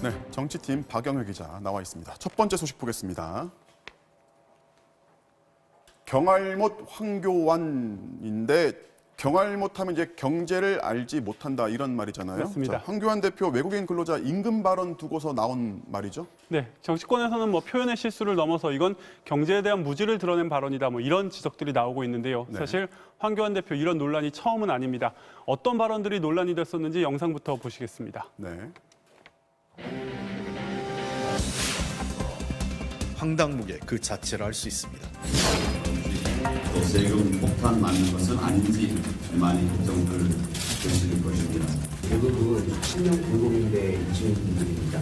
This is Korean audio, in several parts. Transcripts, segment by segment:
네, 정치팀 박영회 기자 나와 있습니다. 첫 번째 소식 보겠습니다. 경알못 황교안인데 경알못 하면 이제 경제를 알지 못한다 이런 말이잖아요. 맞습니다. 자, 황교안 대표 외국인 근로자 임금 발언 두고서 나온 말이죠. 네, 정치권에서는 표현의 실수를 넘어서 이건 경제에 대한 무지를 드러낸 발언이다 이런 지적들이 나오고 있는데요. 네. 사실 황교안 대표 이런 논란이 처음은 아닙니다. 어떤 발언들이 논란이 됐었는지 영상부터 보시겠습니다. 네. 황당무계 그 자체를 알 수 있습니다. 세금 폭탄 맞는 것은 아닌지 많이 걱정들 되시는 것입니다. 대부분 신용 불공인데 입주민 분들입니다.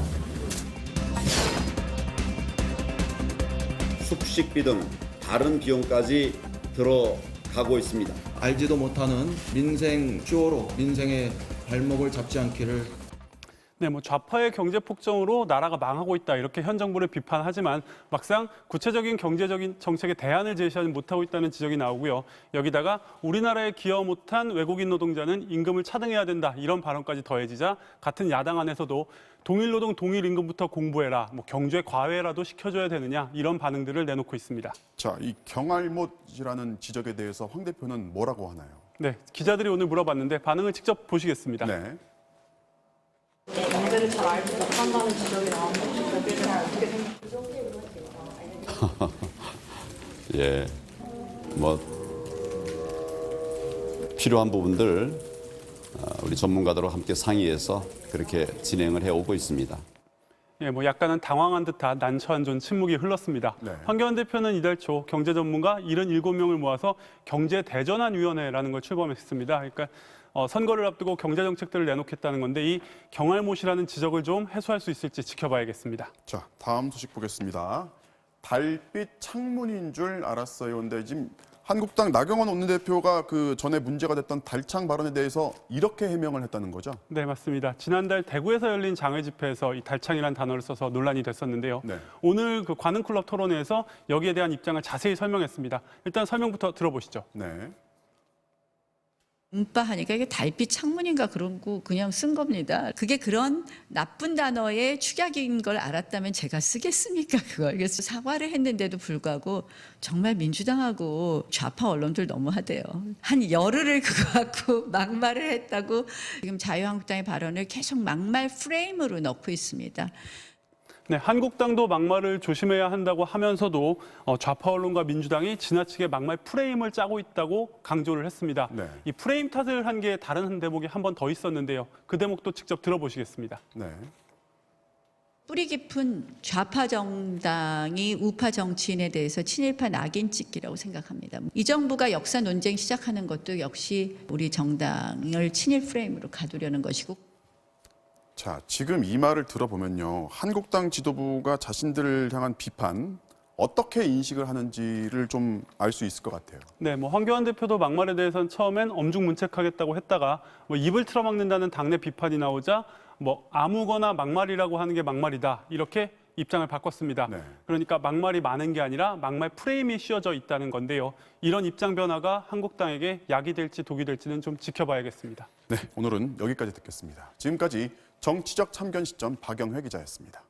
숙식비 등 다른 비용까지 들어가고 있습니다. 알지도 못하는 민생 쇼로 민생의 발목을 잡지 않기를. 네, 좌파의 경제 폭정으로 나라가 망하고 있다 이렇게 현 정부를 비판하지만 막상 구체적인 경제적인 정책에 대안을 제시하지 못하고 있다는 지적이 나오고요. 여기다가 우리나라에 기여 못한 외국인 노동자는 임금을 차등해야 된다 이런 발언까지 더해지자 같은 야당 안에서도 동일 노동 동일 임금부터 공부해라, 경제 과외라도 시켜줘야 되느냐 이런 반응들을 내놓고 있습니다. 자, 이 경알못이라는 지적에 대해서 황 대표는 뭐라고 하나요? 네, 기자들이 오늘 물어봤는데 반응을 직접 보시겠습니다. 네. 경제를 잘 알지 못한다는 지적이 나왔는데 거기에 대해서 어떻게 생각하세요? 예, 필요한 부분들 우리 전문가들과 함께 상의해서 그렇게 진행을 해오고 있습니다. 예, 약간은 당황한 듯한 난처한 좀 침묵이 흘렀습니다. 네. 황교안 대표는 이달 초 경제 전문가 77명을 모아서 경제대전환위원회라는 걸 출범했습니다. 그러니까 선거를 앞두고 경제 정책들을 내놓겠다는 건데 이 경알못이라는 지적을 좀 해소할 수 있을지 지켜봐야겠습니다. 자, 다음 소식 보겠습니다. 달빛 창문인 줄 알았어요. 근데 지금 한국당 나경원 원내대표가 그 전에 문제가 됐던 달창 발언에 대해서 이렇게 해명을 했다는 거죠? 네, 맞습니다. 지난달 대구에서 열린 장외 집회에서 이 달창이라는 단어를 써서 논란이 됐었는데요. 네. 오늘 그 관훈클럽 토론회에서 여기에 대한 입장을 자세히 설명했습니다. 일단 설명부터 들어보시죠. 네. 음빠하니까 이게 달빛 창문인가 그런 거 그냥 쓴 겁니다. 그게 그런 나쁜 단어의 축약인 걸 알았다면 제가 쓰겠습니까 그걸. 그래서 사과를 했는데도 불구하고 정말 민주당하고 좌파 언론들 너무하대요. 한 열흘을 그거 갖고 막말을 했다고 지금 자유한국당의 발언을 계속 막말 프레임으로 넣고 있습니다. 네, 한국당도 막말을 조심해야 한다고 하면서도 좌파 언론과 민주당이 지나치게 막말 프레임을 짜고 있다고 강조를 했습니다. 네. 이 프레임 탓을 한 게 다른 한 대목이 한 번 더 있었는데요. 그 대목도 직접 들어보시겠습니다. 네. 뿌리 깊은 좌파 정당이 우파 정치인에 대해서 친일파 낙인 찍기라고 생각합니다. 이 정부가 역사 논쟁 시작하는 것도 역시 우리 정당을 친일 프레임으로 가두려는 것이고. 자, 지금 이 말을 들어보면요. 한국당 지도부가 자신들을 향한 비판, 어떻게 인식을 하는지를 좀 알 수 있을 것 같아요. 네, 황교안 대표도 막말에 대해서는 처음엔 엄중문책하겠다고 했다가 입을 틀어막는다는 당내 비판이 나오자 아무거나 막말이라고 하는 게 막말이다 이렇게 입장을 바꿨습니다. 네. 그러니까 막말이 많은 게 아니라 막말 프레임이 씌워져 있다는 건데요. 이런 입장 변화가 한국당에게 약이 될지 독이 될지는 좀 지켜봐야겠습니다. 네, 오늘은 여기까지 듣겠습니다. 지금까지 정치적 참견 시점 박영회 기자였습니다.